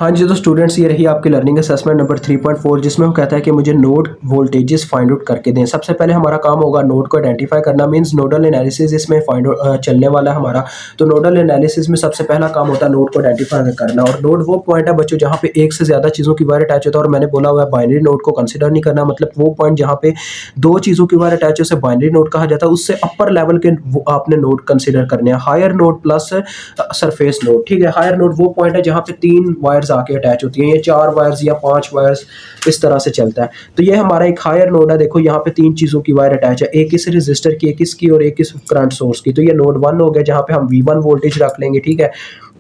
हाँ जी, तो स्टूडेंट्स ये रही आपकी लर्निंग असेसमेंट नंबर 3.4 जिसमें वो कहता है कि मुझे नोड वोल्टेजेस फाइंड आउट करके दें। सबसे पहले हमारा काम होगा नोड को आइडेंटिफाई करना, मींस नोडल एनालिसिस इसमें चलने वाला है हमारा। तो नोडल एनालिसिस में सबसे पहला काम होता है नोड को आइडेंटिफाई करना। और नोड वो पॉइंट है बच्चों जहाँ पे एक से ज़्यादा चीज़ों की वायर अटैच होता है, और मैंने बोला हुआ है बाइनरी नोड को कंसिडर नहीं करना। मतलब वो पॉइंट जहाँ पे दो चीज़ों की वायर अटैच है उसे बाइनरी नोड कहा जाता है। उससे अपर लेवल के आपने नोड कंसिडर करने हैं, higher node plus surface node. ठीक है, हायर नोड वो पॉइंट है जहाँ पे 3 वायर्स आके अटैच होती हैं, ये 4 वायर्स या 5 वायर्स इस तरह से चलता है। तो ये हमारा एक हायर नोड है। देखो यहाँ पे 3 चीज़ों की वायर अटैच है, एक इस रजिस्टर की, एक इसकी और एक इस करंट सोर्स की। तो ये नोड 1 हो गया जहाँ पे हम V1 वोल्टेज रख लेंगे। ठीक है,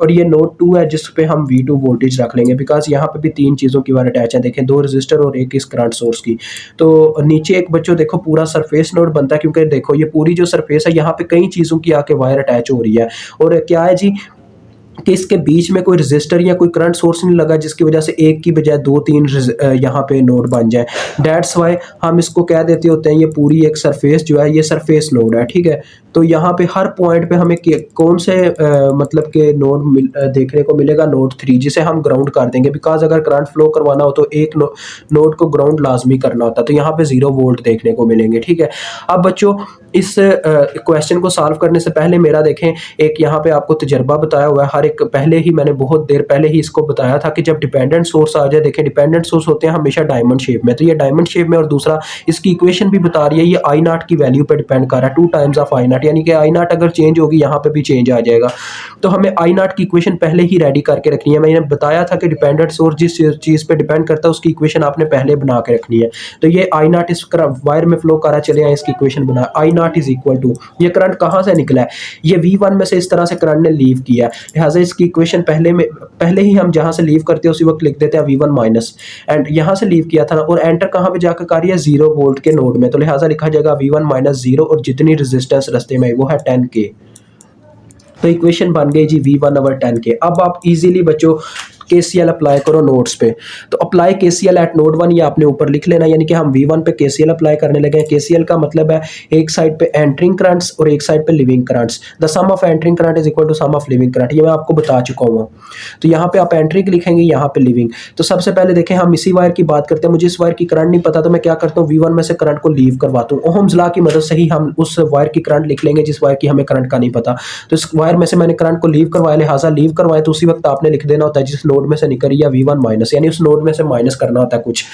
और ये नोड 2 है जिस पे हम V2 वोल्टेज रख लेंगे, बिकॉज यहाँ पे भी 3 चीज़ों की वायर अटैच है। देखें 2 रजिस्टर और एक इस करंट सोर्स की। तो नीचे एक बच्चों देखो पूरा सरफेस नोड बनता है, क्योंकि देखो ये पूरी जो सरफेस है यहाँ पे कई चीज़ों की आके वायर अटैच हो रही है। और क्या है जी कि इसके बीच में कोई रजिस्टर या कोई करंट सोर्स नहीं लगा जिसकी वजह से एक की बजाय 2-3 यहाँ पे नोड बन जाए। दैट्स वाई हम इसको कह देते होते हैं ये पूरी एक सरफेस जो है ये सरफेस नोड है। ठीक है, तो यहाँ पे हर पॉइंट पे हमें कौन से मतलब के नोड देखने को मिलेगा, नोड 3, जिसे हम ग्राउंड कर देंगे। बिकॉज अगर करंट फ्लो करवाना हो तो एक नोड को ग्राउंड लाजमी करना होता है, तो यहाँ पे 0 वोल्ट देखने को मिलेंगे। ठीक है, अब बच्चों इस क्वेश्चन को सॉल्व करने से पहले मेरा देखें एक यहाँ पे आपको तजर्बा बताया हुआ है। हर एक पहले ही मैंने बहुत देर पहले ही इसको बताया था कि जब डिपेंडेंट सोर्स आ जाए, देखें डिपेंडेंट सोर्स होते हैं हमेशा डायमंड शेप में, तो ये डायमंड शेप में। और दूसरा इसकी इक्वेशन भी बता रही है, ये आई नॉट की वैल्यू पे डिपेंड कर रहा है, 2 टाइम्स ऑफ आई नॉट, यानी कि आई नॉट अगर चेंज होगी यहाँ पे भी चेंज आ जाएगा। तो हमें आई नॉट की इक्वेशन पहले ही रेडी करके रखनी है। मैंने बताया था कि डिपेंडेंट सोर्स जिस चीज़ पे डिपेंड करता है उसकी इक्वेशन आपने पहले बना के रखनी है। तो ये आई नॉट इस वायर में फ्लो कर रहा है, चले आए इसकी इक्वेशन बना, आई नॉट इज इक्वल टू, ये करंट कहाँ से निकला है, ये V1 में से इस तरह से करंट ने लीव किया है, लिहाजा इसकी इक्वेशन पहले ही हम जहां से लीव करते हैं उसी वक्त लिख देते हैं V1 माइनस, एंड यहां से लीव किया था ना, और एंटर कहां पे जाकर कर रही है 0 वोल्ट के नोड में, तो लिहाजा लिखा जाएगा V1 माइनस 0, और जितनी रेजिस्टेंस रास्ते में वो है 10K। तो इक्वेशन बन गई जी V1/10K। अब आप इजीली बच्चों KCL अप्लाई करो नोड्स पे। तो अप्लाई KCL एट नोड 1 ये आपने ऊपर लिख लेना, यानी कि हम V1 पे KCL अप्लाई करने लगे हैं। KCL का मतलब है एक साइड पे एंटरिंग करंट्स और एक साइड पे leaving currents. The sum of entering current is equal to sum of leaving current, ये मैं आपको बता चुका हूँ। तो यहाँ पे आप एंट्रिंग लिखेंगे, यहाँ पे लिविंग। तो सबसे पहले देखें हम इसी वायर की बात करते हैं। मुझे इस वायर की करंट नहीं पता, तो मैं क्या करता हूँ V1 में से करंट को लीव करवाता हूँ। ओहम्स लॉ की मदद से ही हम उस वायर की करंट लिख लेंगे जिस वायर की हमें करंट का नहीं पता। तो इस वायर में से मैंने करंट को लीव करवाया, लिहाजा लीव करवाए तो उसी वक्त आपने लिख देना होता है जिस नोड में से निकल रही है V1 माइनस, यानी उस नोड में से माइनस करना होता है कुछ।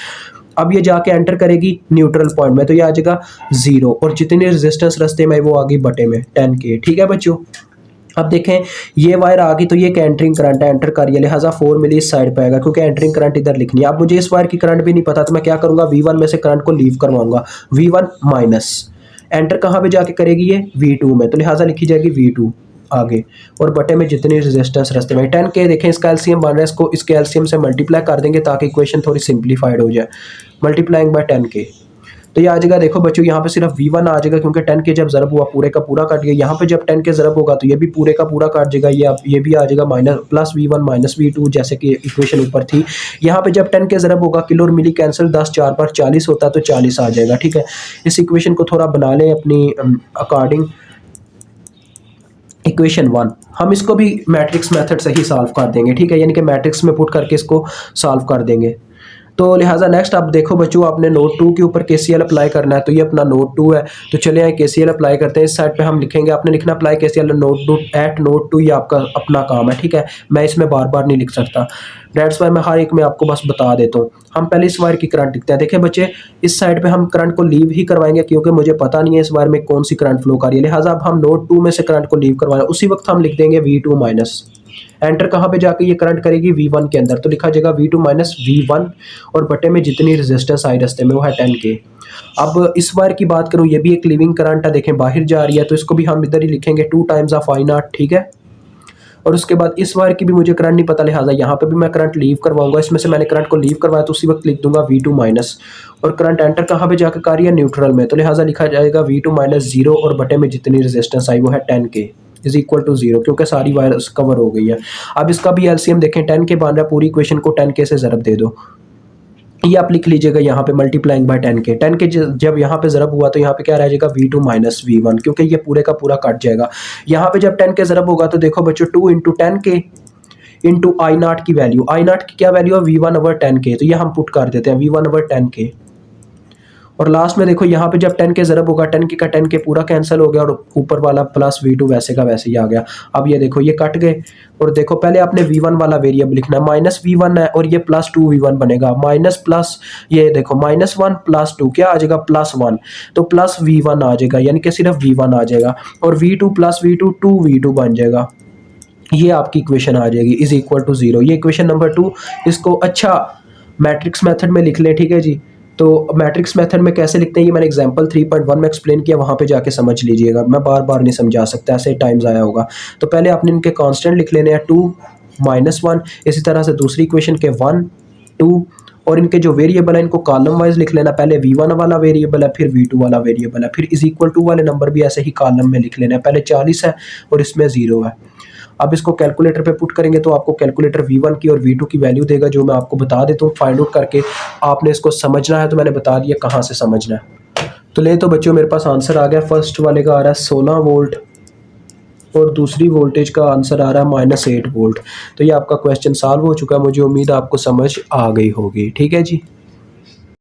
अब ये जाके एंटर करेगी न्यूट्रल पॉइंट में, तो ये आ जाएगा 0, और जितनी रेजिस्टेंस रास्ते में वो आ गई बटे में 10K। ठीक है बच्चों, अब देखें ये वायर आ गई, तो ये एंटरिंग करंट है, एंटर करिए, लिहाजा 4 मिली इस साइड पे आएगा क्योंकि एंटरिंग करंट इधर लिखनी है। अब मुझे इस वायर की करंट भी नहीं पता, तो मैं क्या करूंगा V1 में से करंट को लीव करवाऊंगा, V1 माइनस, एंटर कहाँ पे जाके करेगी ये V2 में, तो लिहाजा लिखी जाएगी V2 आगे, और बटे में जितनी रेजिस्टेंस रास्ते में 10K। देखें इसका एलसीएम बन रहा है, इसको इसके एलसीएम से मल्टीप्लाई कर देंगे ताकि इक्वेशन थोड़ी सिंप्लीफाइड हो जाए। मल्टीप्लाइंग बाय 10K, तो ये आ जाएगा। देखो बच्चों यहाँ पे सिर्फ V1 आ जाएगा क्योंकि 10K जब ज़रब हुआ पूरे का पूरा काट गया। यहाँ पे जब 10K ज़रब होगा तो ये भी पूरे का पूरा काट जाएगा, ये भी आ जाएगा minus plus V1 minus V2, जैसे कि इक्वेशन ऊपर थी। यहाँ पे जब 10K ज़रब होगा, किलो और मिली कैंसिल, 10 4 पर 40 होता है, तो 40 आ जाएगा। ठीक है, इस इक्वेशन को थोड़ा बना लें अपनी अकॉर्डिंग। इक्वेशन 1 हम इसको भी मैट्रिक्स मेथड से ही सॉल्व कर देंगे। ठीक है, यानी कि मैट्रिक्स में पुट करके इसको सॉल्व कर देंगे। तो लिहाजा नेक्स्ट आप देखो बच्चों, आपने नोड 2 के ऊपर KCL अप्लाई करना है। तो ये अपना नोड 2 है, तो चले आए KCL अप्लाई करते हैं। इस साइड पे हम लिखेंगे, आपने लिखना अप्लाई KCL नोड 2, ये आपका अपना काम है। ठीक है, मैं इसमें बार बार नहीं लिख सकता, दैट्स वाई मैं हर एक में आपको बस बता देता हूँ। हम पहले इस वायर की करंट लिखते हैं। देखिए बच्चे, इस साइड पे हम करंट को लीव ही करवाएंगे क्योंकि मुझे पता नहीं है इस वायर में कौन सी करंट फ्लो कर रही है, लिहाजा अब हम नोड 2 में से करंट को लीव करवाएं, उसी वक्त हम लिख देंगे V2 माइनस, एंटर कहाँ पे जाके ये करंट करेगी V1 के अंदर, तो लिखा जाएगा V2 माइनस V1, और बटे में जितनी रेजिस्टेंस आई रास्ते में वो है 10K। अब इस वायर की बात करूँ, ये भी एक लिविंग करंट है, देखें बाहर जा रही है, तो इसको भी हम इधर ही लिखेंगे 2 टाइम्स ऑफ आई नॉट। ठीक है, और उसके बाद इस वायर की भी मुझे करंट नहीं पता, लिहाजा यहाँ पे भी मैं करंट लीव करवाऊंगा। इसमें से मैंने करंट को लीव करवाया तो उसी वक्त लिख दूंगा V2 माइनस, और करंट एंटर कहाँ पे जाकर कर रही है, न्यूट्रल में, तो लिहाजा लिखा जाएगा V2 माइनस 0, और बटे में जितनी रेजिस्टेंस आई वो है 10K इज इक्वल टू 0, क्योंकि सारी वायर कवर हो गई है। अब इसका भी एलसीएम देखें, 10K बन रहा है, पूरी इक्वेशन को 10K से ज़रब दे दो, ये आप लिख लीजिएगा यहाँ पे मल्टीप्लाइंग बाय 10K जब यहाँ पे ज़रब हुआ तो यहाँ पे क्या रह जाएगा V2 माइनस V1, क्योंकि ये पूरे का पूरा कट जाएगा। यहाँ पे जब 10K ज़रब होगा तो देखो बच्चों 2 इंटू 10K इंटू आई नाट की वैल्यू, आई नाट की क्या वैल्यू है V1/10K, तो ये हम पुट कर देते हैं V1/10K। और लास्ट में देखो यहाँ पे जब 10K ज़रब होगा 10K का 10K पूरा कैंसिल हो गया और ऊपर वाला प्लस V2 वैसे का वैसे ही आ गया। अब ये देखो ये कट गए और देखो पहले आपने V1 वाला वेरिएबल लिखना है, -V1 है और ये +2V1 बनेगा, माइनस प्लस ये देखो -1 +2 क्या आ जाएगा +1, तो प्लस V1 आ जाएगा, यानी कि सिर्फ V1 आ जाएगा और V2 + V2 2V2 बन जाएगा। ये आपकी इक्वेशन आ जाएगी इज इक्वल टू 0। ये इक्वेशन नंबर 2। इसको अच्छा मैट्रिक्स मेथड में लिख लें, ठीक है जी। तो मैट्रिक्स मेथड में कैसे लिखते हैं ये मैंने एग्जांपल 3.1 में एक्सप्लेन किया, वहाँ पे जाके समझ लीजिएगा, मैं बार बार नहीं समझा सकता, ऐसे टाइम ज़ाया होगा। तो पहले आपने इनके कांस्टेंट लिख लेने हैं 2 -1, इसी तरह से दूसरी इक्वेशन के 1 2 और इनके जो वेरिएबल है इनको कॉलम वाइज लिख लेना, पहले V1 वाला वेरिएबल है फिर V2 वाला वेरिएबल है, फिर इज इक्वल टू वाले नंबर भी ऐसे ही कॉलम में लिख लेना है, पहले 40 है और इसमें 0 है। अब इसको कैलकुलेटर पे पुट करेंगे तो आपको कैलकुलेटर V1 की और V2 की वैल्यू देगा, जो मैं आपको बता देता हूँ फाइंड आउट करके। आपने इसको समझना है तो मैंने बता दिया कहाँ से समझना है। तो ले तो बच्चों मेरे पास आंसर आ गया, फर्स्ट वाले का आ रहा है 16 वोल्ट और दूसरी वोल्टेज का आंसर आ रहा है -8 वोल्ट। तो ये आपका क्वेश्चन सॉल्व हो चुका है, मुझे उम्मीद है आपको समझ आ गई होगी, ठीक है जी।